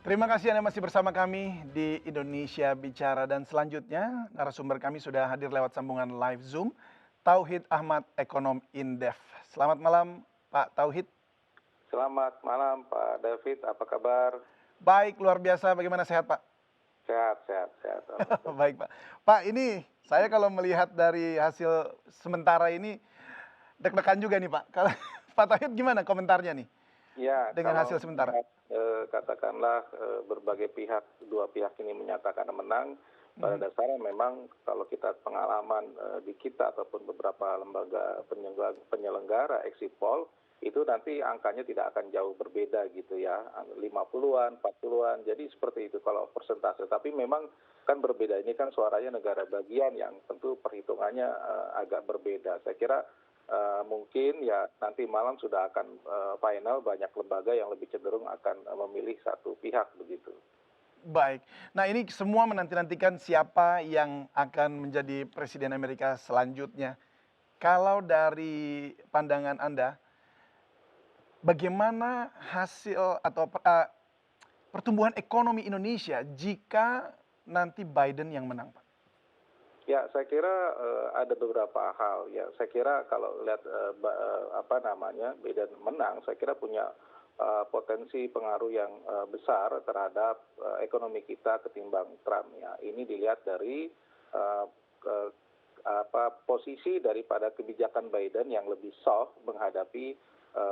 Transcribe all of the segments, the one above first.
Terima kasih Anda masih bersama kami di Indonesia Bicara dan selanjutnya narasumber kami sudah hadir lewat sambungan live Zoom, Tauhid Ahmad, Ekonom Indef. Selamat malam Pak Tauhid. Selamat malam Pak David, apa kabar? Baik, luar biasa. Bagaimana sehat Pak? Sehat, sehat, sehat. Alhamdulillah. Baik Pak. Pak, ini saya kalau melihat dari hasil sementara ini deg-degan juga nih Pak. Kalau Pak Tauhid gimana komentarnya nih Ya, dengan kalau hasil sementara? melihat katakanlah berbagai pihak, dua pihak ini menyatakan menang, pada Mhm. dasarnya memang kalau kita pengalaman di kita ataupun beberapa lembaga penyelenggara exit poll, itu nanti angkanya tidak akan jauh berbeda gitu ya, 50-an, 40-an, jadi seperti itu kalau persentase. Tapi memang kan berbeda, ini kan suaranya negara bagian yang tentu perhitungannya agak berbeda. Saya kira mungkin ya nanti malam sudah akan final, banyak lembaga yang lebih cenderung akan memilih satu pihak begitu. Baik. Nah, ini semua menanti-nantikan siapa yang akan menjadi presiden Amerika selanjutnya. Kalau dari pandangan Anda, bagaimana hasil atau pertumbuhan ekonomi Indonesia jika nanti Biden yang menang, Pak? Ya, saya kira ada beberapa hal ya. Saya kira kalau lihat apa namanya Biden menang, saya kira punya potensi pengaruh yang besar terhadap ekonomi kita ketimbang Trump ya. Ini dilihat dari eh, ke- posisi daripada kebijakan Biden yang lebih soft menghadapi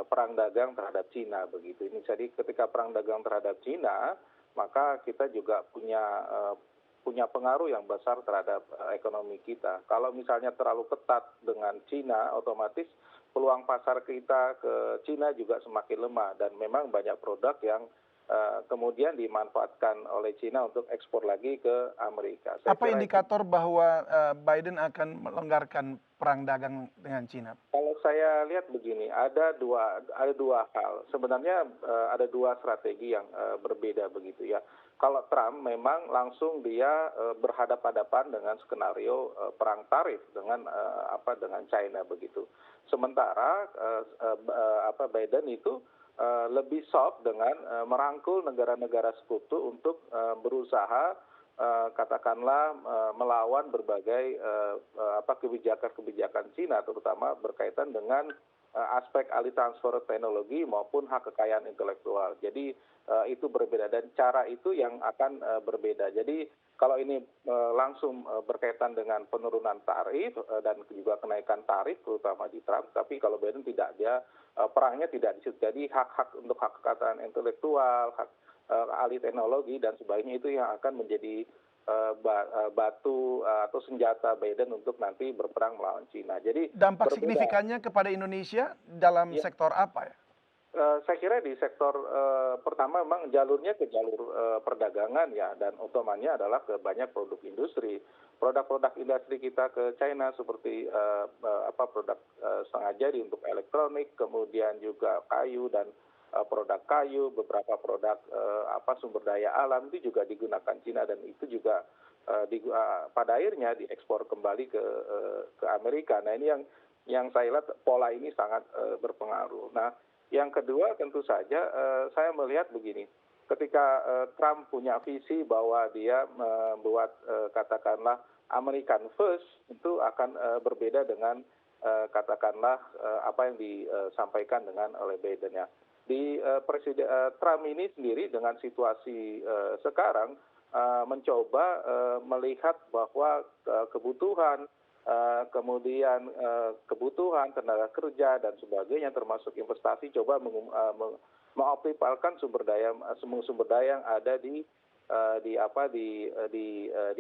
perang dagang terhadap Cina begitu. Ini jadi ketika perang dagang terhadap Cina, maka kita juga punya pengaruh yang besar terhadap ekonomi kita. Kalau misalnya terlalu ketat dengan Cina, otomatis peluang pasar kita ke Cina juga semakin lemah dan memang banyak produk yang kemudian dimanfaatkan oleh Cina untuk ekspor lagi ke Amerika. Saya Apa kira itu. indikator bahwa Biden akan melonggarkan perang dagang dengan Cina? Kalau saya lihat begini, ada dua hal. Sebenarnya ada dua strategi yang berbeda begitu ya. Kalau Trump memang langsung dia berhadapan-hadapan dengan skenario perang tarif dengan China begitu. Sementara Biden itu lebih soft dengan merangkul negara-negara sekutu untuk berusaha katakanlah melawan berbagai kebijakan-kebijakan Cina, terutama berkaitan dengan aspek alih transfer teknologi maupun hak kekayaan intelektual. Jadi itu berbeda dan cara itu yang akan berbeda. Jadi kalau ini langsung berkaitan dengan penurunan tarif dan juga kenaikan tarif terutama di Trump, tapi kalau Biden tidak, dia perangnya tidak di situ. Jadi hak-hak untuk hak kekayaan intelektual, hak alih teknologi dan sebagainya itu yang akan menjadi batu atau senjata Biden untuk nanti berperang melawan Cina. Jadi Dampak berbeda. signifikannya kepada Indonesia dalam Ya, sektor apa ya? saya kira di sektor pertama memang jalurnya ke jalur perdagangan ya, dan utamanya adalah ke banyak produk industri. Produk-produk industri kita ke China seperti produk setengah jadi untuk elektronik, kemudian juga kayu dan produk kayu, beberapa produk sumber daya alam itu juga digunakan Cina dan itu juga pada akhirnya diekspor kembali ke Amerika. Nah, ini yang saya lihat pola ini sangat berpengaruh. Nah, yang kedua tentu saja saya melihat begini, ketika Trump punya visi bahwa dia membuat katakanlah American First, itu akan berbeda dengan katakanlah apa yang disampaikan dengan oleh Biden ya. Di Presiden Trump ini sendiri dengan situasi sekarang mencoba melihat bahwa kebutuhan kebutuhan tenaga kerja dan sebagainya termasuk investasi coba mengoptimalkan sumber daya yang ada di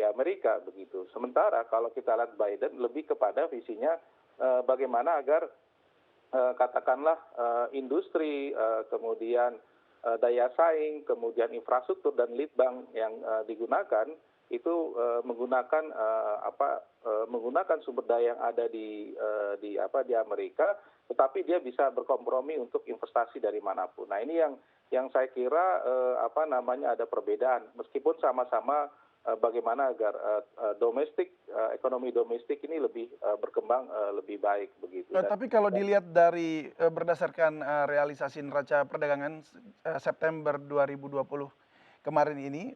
Amerika begitu. Sementara kalau kita lihat Biden lebih kepada visinya bagaimana agar katakanlah industri, kemudian daya saing, kemudian infrastruktur dan lead bank yang digunakan itu menggunakan sumber daya yang ada di Amerika, tetapi dia bisa berkompromi untuk investasi dari manapun. Nah, ini yang saya kira ada perbedaan meskipun sama-sama bagaimana agar ekonomi domestik ini lebih berkembang lebih baik begitu. Tapi kalau dilihat dari berdasarkan realisasi neraca perdagangan September 2020, kemarin ini,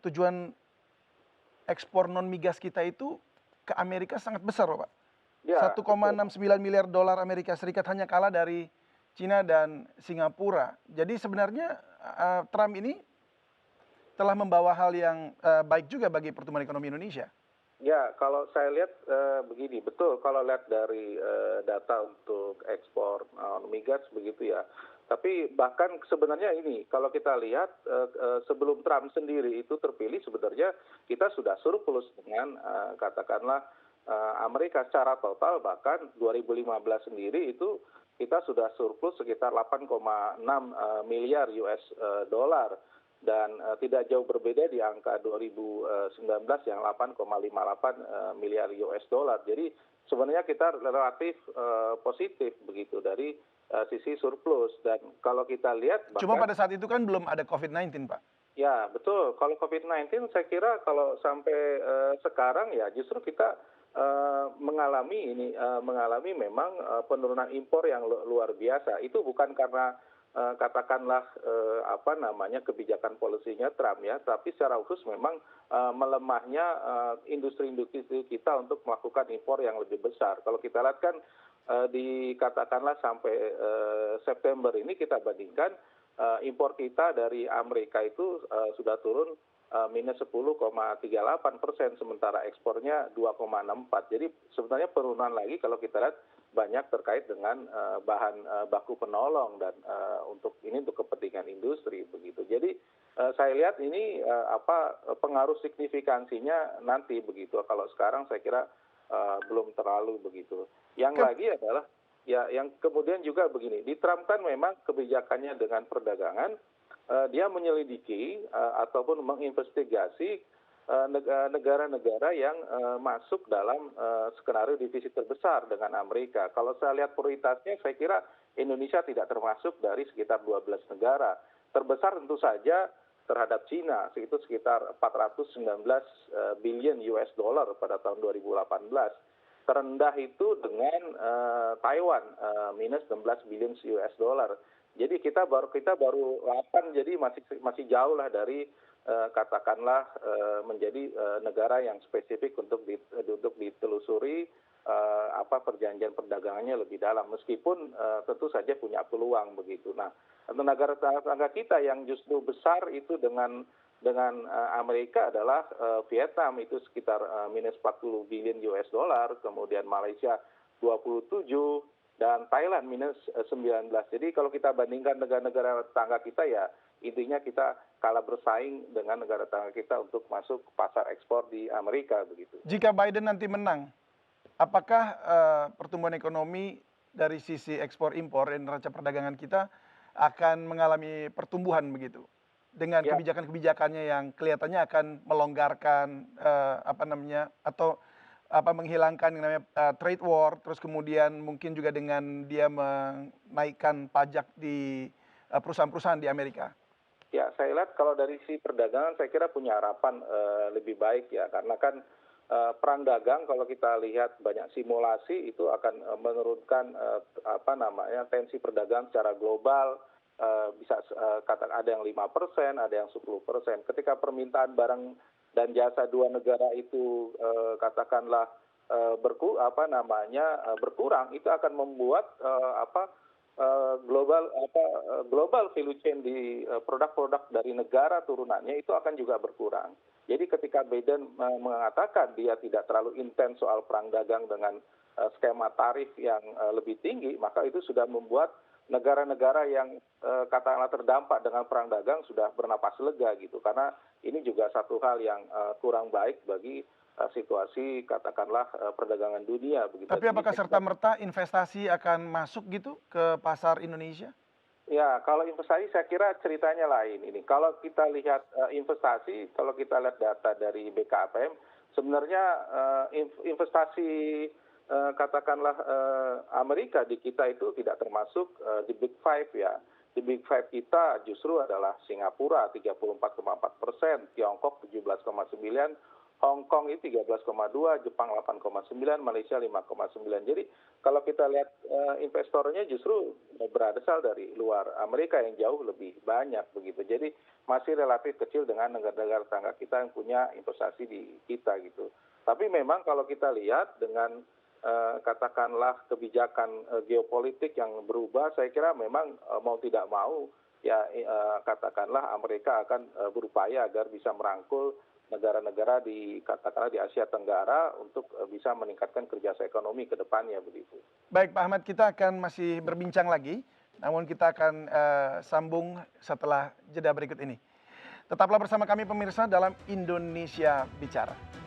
tujuan ekspor non migas kita itu ke Amerika sangat besar loh Pak. Ya, betul. 1,69 miliar dolar Amerika Serikat hanya kalah dari Cina dan Singapura. Jadi sebenarnya Trump ini telah membawa hal yang baik juga bagi pertumbuhan ekonomi Indonesia. Ya, kalau saya lihat begini, betul kalau lihat dari data untuk ekspor migas begitu ya. Tapi bahkan sebenarnya ini, kalau kita lihat sebelum Trump sendiri itu terpilih, sebenarnya kita sudah surplus dengan katakanlah Amerika secara total, bahkan 2015 sendiri itu kita sudah surplus sekitar 8,6 miliar US dollar dan tidak jauh berbeda di angka 2019 yang 8,58 miliar US dollar. Jadi sebenarnya kita relatif positif begitu dari sisi surplus, dan kalau kita lihat Cuma bahkan pada saat itu kan belum ada COVID-19, Pak. ya betul, kalau COVID-19 saya kira kalau sampai sekarang ya justru kita mengalami memang penurunan impor yang luar biasa. Itu bukan karena katakanlah apa namanya kebijakan polisinya Trump ya, tapi secara khusus memang melemahnya industri-industri kita untuk melakukan impor yang lebih besar. Kalau kita lihat kan dikatakanlah sampai September ini kita bandingkan impor kita dari Amerika itu sudah turun minus 10,38%, sementara ekspornya 2,64. Jadi sebenarnya penurunan lagi kalau kita lihat banyak terkait dengan bahan baku penolong dan untuk kepentingan industri begitu. Jadi saya lihat ini pengaruh signifikansinya nanti begitu. Kalau sekarang saya kira belum terlalu begitu. Yang lagi adalah ya yang kemudian juga begini, di Trump kan memang kebijakannya dengan perdagangan dia menyelidiki ataupun menginvestigasi negara-negara yang masuk dalam skenario divisi terbesar dengan Amerika. Kalau saya lihat prioritasnya, saya kira Indonesia tidak termasuk dari sekitar 12 negara. Terbesar tentu saja terhadap Cina, itu sekitar 419 billion US dollar pada tahun 2018. Terendah itu dengan Taiwan minus 16 billion US dollar. Jadi kita baru 8, jadi masih jauh lah dari katakanlah menjadi negara yang spesifik untuk ditelusuri perjanjian perdagangannya lebih dalam, meskipun tentu saja punya peluang begitu. Nah, untuk negara tetangga kita yang justru besar itu dengan Amerika adalah Vietnam, itu sekitar minus 40 billion US dollar, kemudian Malaysia 27, dan Thailand minus 19. Jadi kalau kita bandingkan negara-negara tetangga kita ya intinya kita kalah bersaing dengan negara tetangga kita untuk masuk pasar ekspor di Amerika begitu. Jika Biden nanti menang, apakah pertumbuhan ekonomi dari sisi ekspor impor dan neraca perdagangan kita akan mengalami pertumbuhan begitu? Dengan Ya, kebijakan-kebijakannya yang kelihatannya akan melonggarkan atau menghilangkan yang namanya trade war, terus kemudian mungkin juga dengan dia menaikkan pajak di perusahaan-perusahaan di Amerika. ya saya lihat kalau dari sisi perdagangan saya kira punya harapan lebih baik ya, karena kan perang dagang kalau kita lihat banyak simulasi itu akan menurunkan tensi perdagangan secara global, bisa katakan ada yang 5%, ada yang 10%. Ketika permintaan barang dan jasa dua negara itu katakanlah berkurang, itu akan membuat global value chain di produk-produk dari negara turunannya itu akan juga berkurang. Jadi ketika Biden mengatakan dia tidak terlalu intens soal perang dagang dengan skema tarif yang lebih tinggi, maka itu sudah membuat negara-negara yang katakanlah terdampak dengan perang dagang sudah bernapas lega gitu, karena ini juga satu hal yang kurang baik bagi situasi katakanlah perdagangan dunia begitu. Tapi apakah serta-merta investasi akan masuk gitu ke pasar Indonesia? Ya, kalau investasi saya kira ceritanya lain ini. Kalau kita lihat investasi, kalau kita lihat data dari BKPM, sebenarnya investasi katakanlah Amerika di kita itu tidak termasuk di Big Five ya. Di Big Five kita justru adalah Singapura 34,4%, Tiongkok 17,9%, Hong Kong itu 13,2, Jepang 8,9, Malaysia 5,9. Jadi kalau kita lihat investornya justru berasal dari luar Amerika yang jauh lebih banyak begitu. Jadi masih relatif kecil dengan negara-negara tetangga kita yang punya investasi di kita gitu. Tapi memang kalau kita lihat dengan katakanlah kebijakan geopolitik yang berubah, saya kira memang mau tidak mau ya katakanlah Amerika akan berupaya agar bisa merangkul negara-negara katakanlah di Asia Tenggara untuk bisa meningkatkan kerjasama ekonomi ke depannya begitu. Baik Pak Ahmad, kita akan masih berbincang lagi, namun kita akan sambung setelah jeda berikut ini. Tetaplah bersama kami pemirsa dalam Indonesia Bicara.